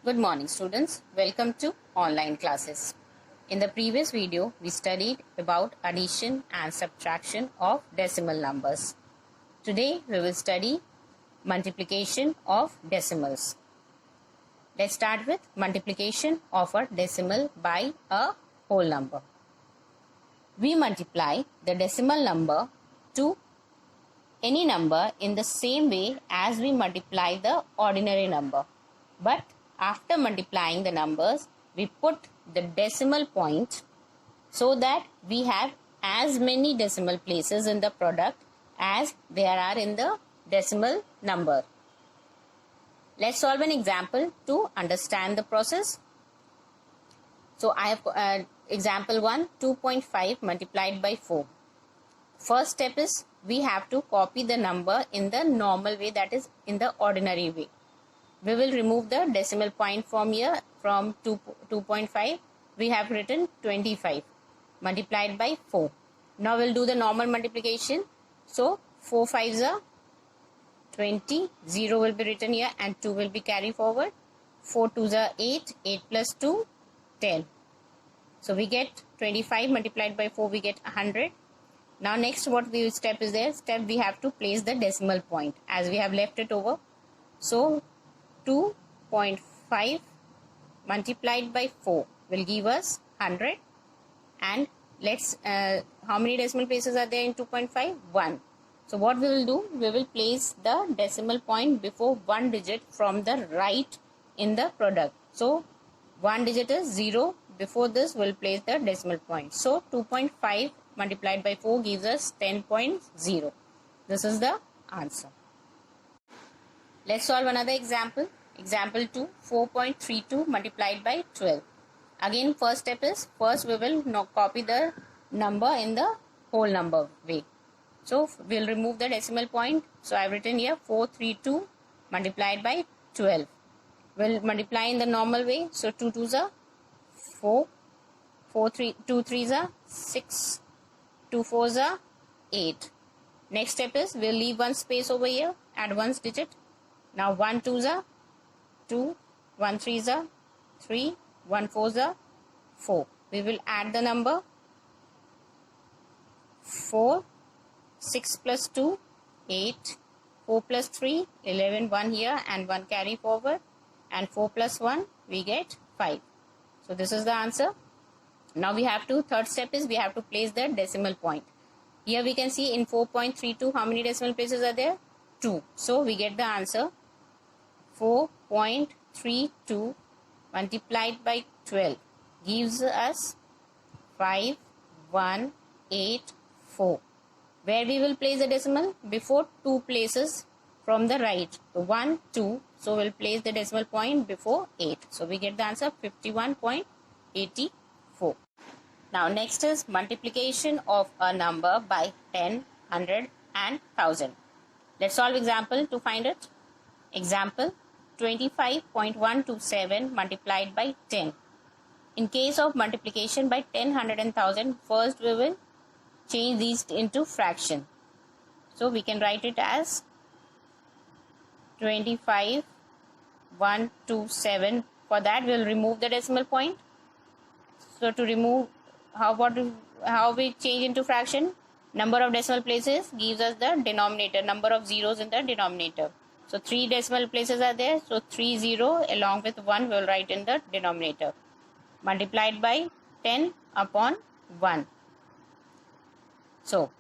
Good morning students, welcome to online classes. In the previous video, we studied about addition and subtraction of decimal numbers. Today, we will study multiplication of decimals. Let's start with multiplication of a decimal by a whole number. We multiply the decimal number to any number in the same way as we multiply the ordinary number. But after multiplying the numbers, we put the decimal point so that we have as many decimal places in the product as there are in the decimal number. Let's solve an example to understand the process. So I have example 1, 2.5 multiplied by 4. First step is we have to copy the number in the normal way, that is in the ordinary way. We will remove the decimal point from here. From 2.5 we have written 25 multiplied by 4. Now we'll do the normal multiplication. So 4 5s are 20, 0 will be written here and 2 will be carried forward. 4 2s are 8, 8 plus 2, 10. So we get 25 multiplied by 4, we get 100. Now next step is there? Step we have to place the decimal point as we have left it over. So 2.5 multiplied by 4 will give us 100. And let's how many decimal places are there in 2.5? 1. So what we will do, we will place the decimal point before one digit from the right in the product. So one digit is 0. Before this we'll place the decimal point. So 2.5 multiplied by 4 gives us 10.0. This is the answer. Let's solve another example. Example 2, 4.32 multiplied by 12. Again, first step is, first we will copy the number in the whole number way. So we'll remove the decimal point. So I've written here 432 multiplied by 12. We'll multiply in the normal way. So 2 2s are 4, 2 3s are 6, 2 4s are 8. Next step is we'll leave one space over here, add one digit. Now 1 2s are 2, 1 3s are 3, 1 4s are 4. We will add the number 4, 6 plus 2, 8, 4 plus 3, 11, 1 here and 1 carry forward, and 4 plus 1 we get 5. So this is the answer. Now we have to, third step is we have to place the decimal point. Here we can see in 4.32 how many decimal places are there? 2. So we get the answer 4.32 multiplied by 12 gives us 5184. Where we will place the decimal? Before 2 places from the right. So 1, 2. So we'll place the decimal point before 8. So we get the answer 51.84. Now next is multiplication of a number by 10, 100 and 1000. Let's solve example to find it. Example 25.127 multiplied by 10. In case of multiplication by 10, 100 and 1000, first we will change these into fraction. So we can write it as 25.127. For that we will remove the decimal point. So to remove, how we change into fraction? Number of decimal places gives us the denominator, number of zeros in the denominator. So 3 decimal places are there. So 3 0 along with 1 we will write in the denominator. Multiplied by 10 upon 1. So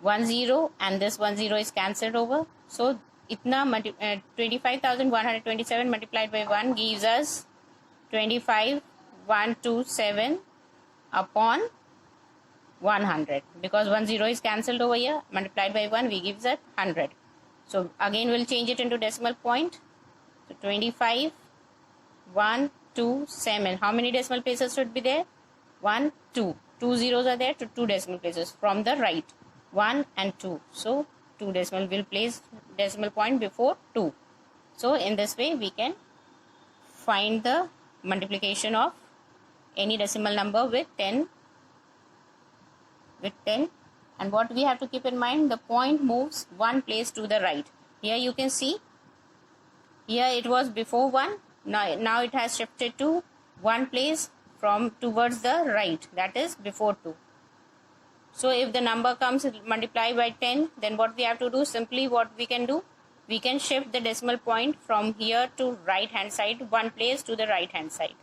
1 0 and this 1 0 is cancelled over. So 25,127 multiplied by 1 gives us 25,127 upon 100. Because 1 0 is cancelled over here, multiplied by 1 we gives it 100. So again we'll change it into decimal point. So 25,127. How many decimal places should be there? 1, 2. 2 zeros are there to 2 decimal places from the right. 1 and 2. So 2 decimal, will place decimal point before 2. So in this way we can find the multiplication of any decimal number with 10. And what we have to keep in mind, the point moves one place to the right. Here you can see, here it was before 1, Now it has shifted to one place from towards the right, that is before 2. So if the number comes multiplied by 10, then what we have to do, simply what we can do, we can shift the decimal point from here to right hand side, one place to the right hand side.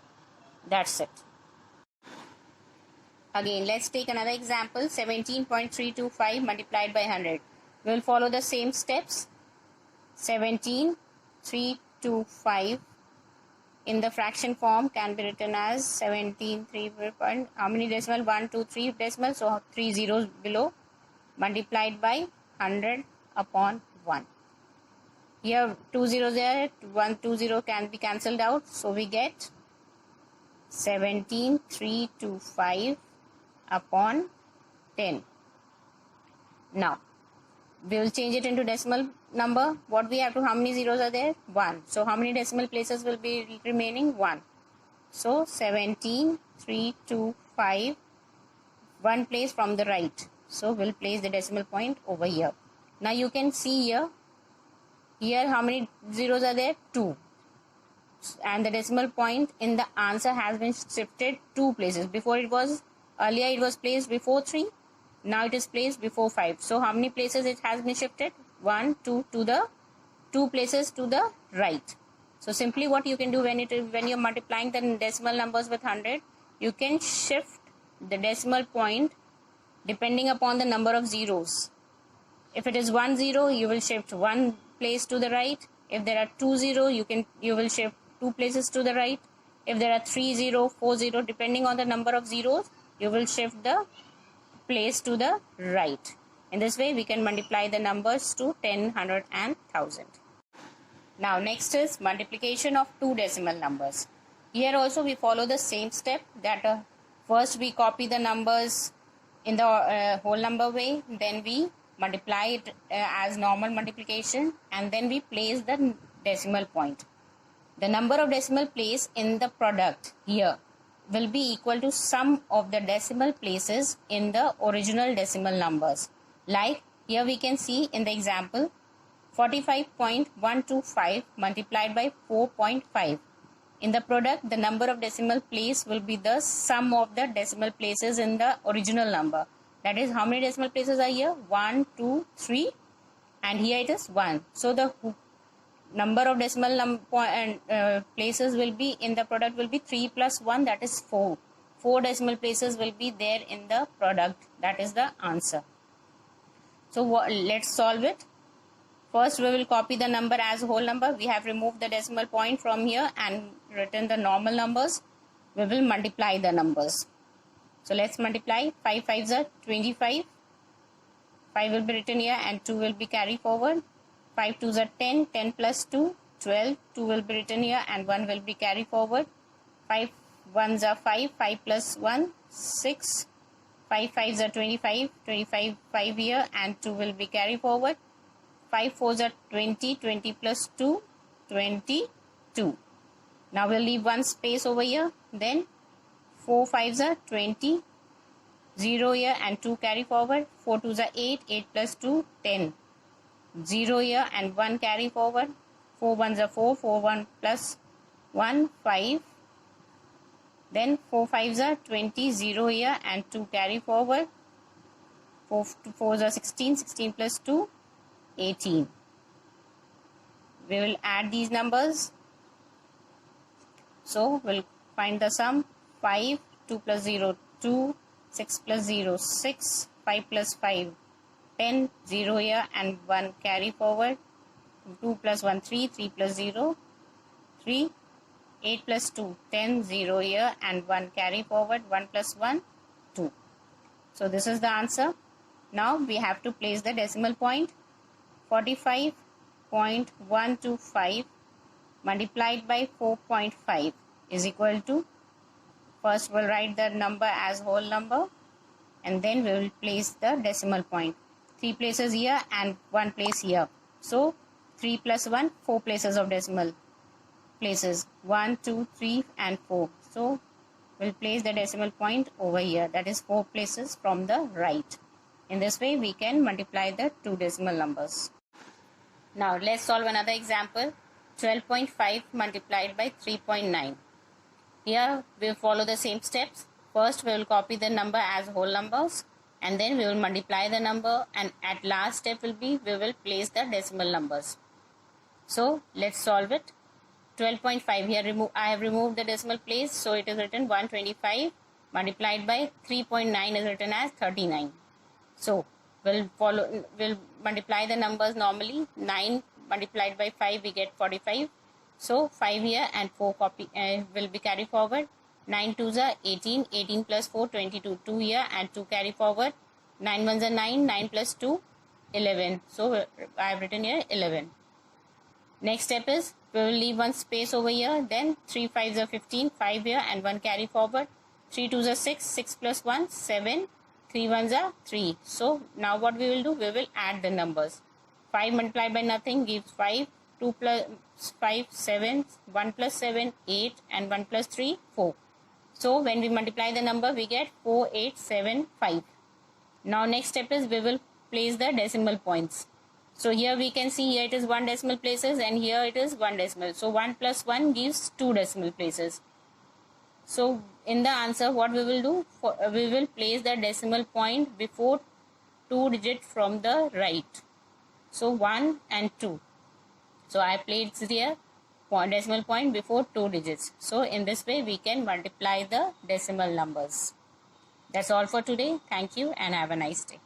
That's it. Again, let's take another example, 17.325 multiplied by 100. We will follow the same steps. 17.325 in the fraction form can be written as 17.3, how many decimal? 1, 2, 3 decimal, so 3 zeros below, multiplied by 100 upon 1. Here 2 zeros there, 1, 2 0 can be cancelled out, so we get 17.325 upon 10. Now we will change it into decimal number. What we have to, how many zeros are there? 1. So how many decimal places will be remaining? 1. So 17.325, one place from the right. So we'll place the decimal point over here. Now you can see here how many zeros are there? 2. And the decimal point in the answer has been shifted 2 places. Earlier it was placed before 3. Now it is placed before 5. So how many places it has been shifted? 1, 2 to the 2 places to the right. So simply what you can do when you're multiplying the decimal numbers with 100, you can shift the decimal point depending upon the number of zeros. If it is 1 0, you will shift 1 place to the right. If there are 2 0, you will shift 2 places to the right. If there are 3 0, 4 0, depending on the number of zeros, you will shift the place to the right. In this way, we can multiply the numbers to 10, 100 and 1000. Now next is multiplication of two decimal numbers. Here also we follow the same step, that first we copy the numbers in the whole number way, then we multiply it as normal multiplication, and then we place the decimal point. The number of decimal place in the product here will be equal to sum of the decimal places in the original decimal numbers. Like here we can see in the example 45.125 multiplied by 4.5. In the product, the number of decimal place will be the sum of the decimal places in the original number. That is, how many decimal places are here? 1, 2, 3, and here it is 1. So the number of decimal places will be in the product will be 3 plus 1, that is 4. 4 decimal places will be there in the product. That is the answer. So let's solve it. First, we will copy the number as whole number. We have removed the decimal point from here and written the normal numbers. We will multiply the numbers. So let's multiply. 5 5s are 25. 5 will be written here and 2 will be carried forward. 5 2s are 10. 10 plus 2, 12. 2 will be written here and 1 will be carried forward. 5 1s are 5. 5 plus 1, 6. 5 5s are 25. 25 5 here and 2 will be carried forward. 5 4s are 20. 20 plus 2, 22. Now we'll leave one space over here. Then 4 5s are 20. 0 here and 2 carry forward. 4 2s are 8. 8 plus 2, 10. 0 here and 1 carry forward. 4 1s are 4. 4 1 plus 1, 5. Then 4 5s are 20. 0 here and 2 carry forward. 4 4s are 16. 16 plus 2, 18. We will add these numbers. So we'll find the sum. 5, 2 plus 0, 2, 6 plus 0, 6, 5 plus 5, 10, 0 here and 1 carry forward. 2 plus 1, 3, 3 plus 0, 3, 8 plus 2, 10, 0 here and 1 carry forward. 1 plus 1, 2. So this is the answer. Now we have to place the decimal point. 45.125 multiplied by 4.5 is equal to, first we'll write the number as whole number and then we will place the decimal point. 3 places here and 1 place here. So 3 plus 1, 4 places of decimal places. 1, 2, 3 and 4. So we'll place the decimal point over here. That is 4 places from the right. In this way we can multiply the two decimal numbers. Now let's solve another example. 12.5 multiplied by 3.9. Here we will follow the same steps. First we will copy the number as whole numbers, and then we will multiply the number, and at last step will be we will place the decimal numbers. So let's solve it. 12.5, here I have removed the decimal place, so it is written 125 multiplied by 3.9 is written as 39. So we'll multiply the numbers normally. 9 multiplied by 5 we get 45. So 5 here and 4 will be carried forward. 9 2s are 18, 18 plus 4 22, 2 here and 2 carry forward. 9 1s are 9, 9 plus 2 11. So I have written here 11. Next step is we will leave one space over here. Then 3 5s are 15, 5 here and 1 carry forward. 3 2s are 6, 6 plus 1 7, 3 1s are 3. So now what we will do, we will add the numbers. 5 multiplied by nothing gives 5, 2 plus 5 7, 1 plus 7 8 and 1 plus 3 4. So when we multiply the number we get 4875. Now next step is we will place the decimal points. So here we can see here it is 1 decimal places and here it is 1 decimal. So 1 plus 1 gives 2 decimal places. So in the answer what we will do, we will place the decimal point before 2 digits from the right. So 1 and 2. So I placed here decimal point before 2 digits. So in this way we can multiply the decimal numbers. That's all for today. Thank you and have a nice day.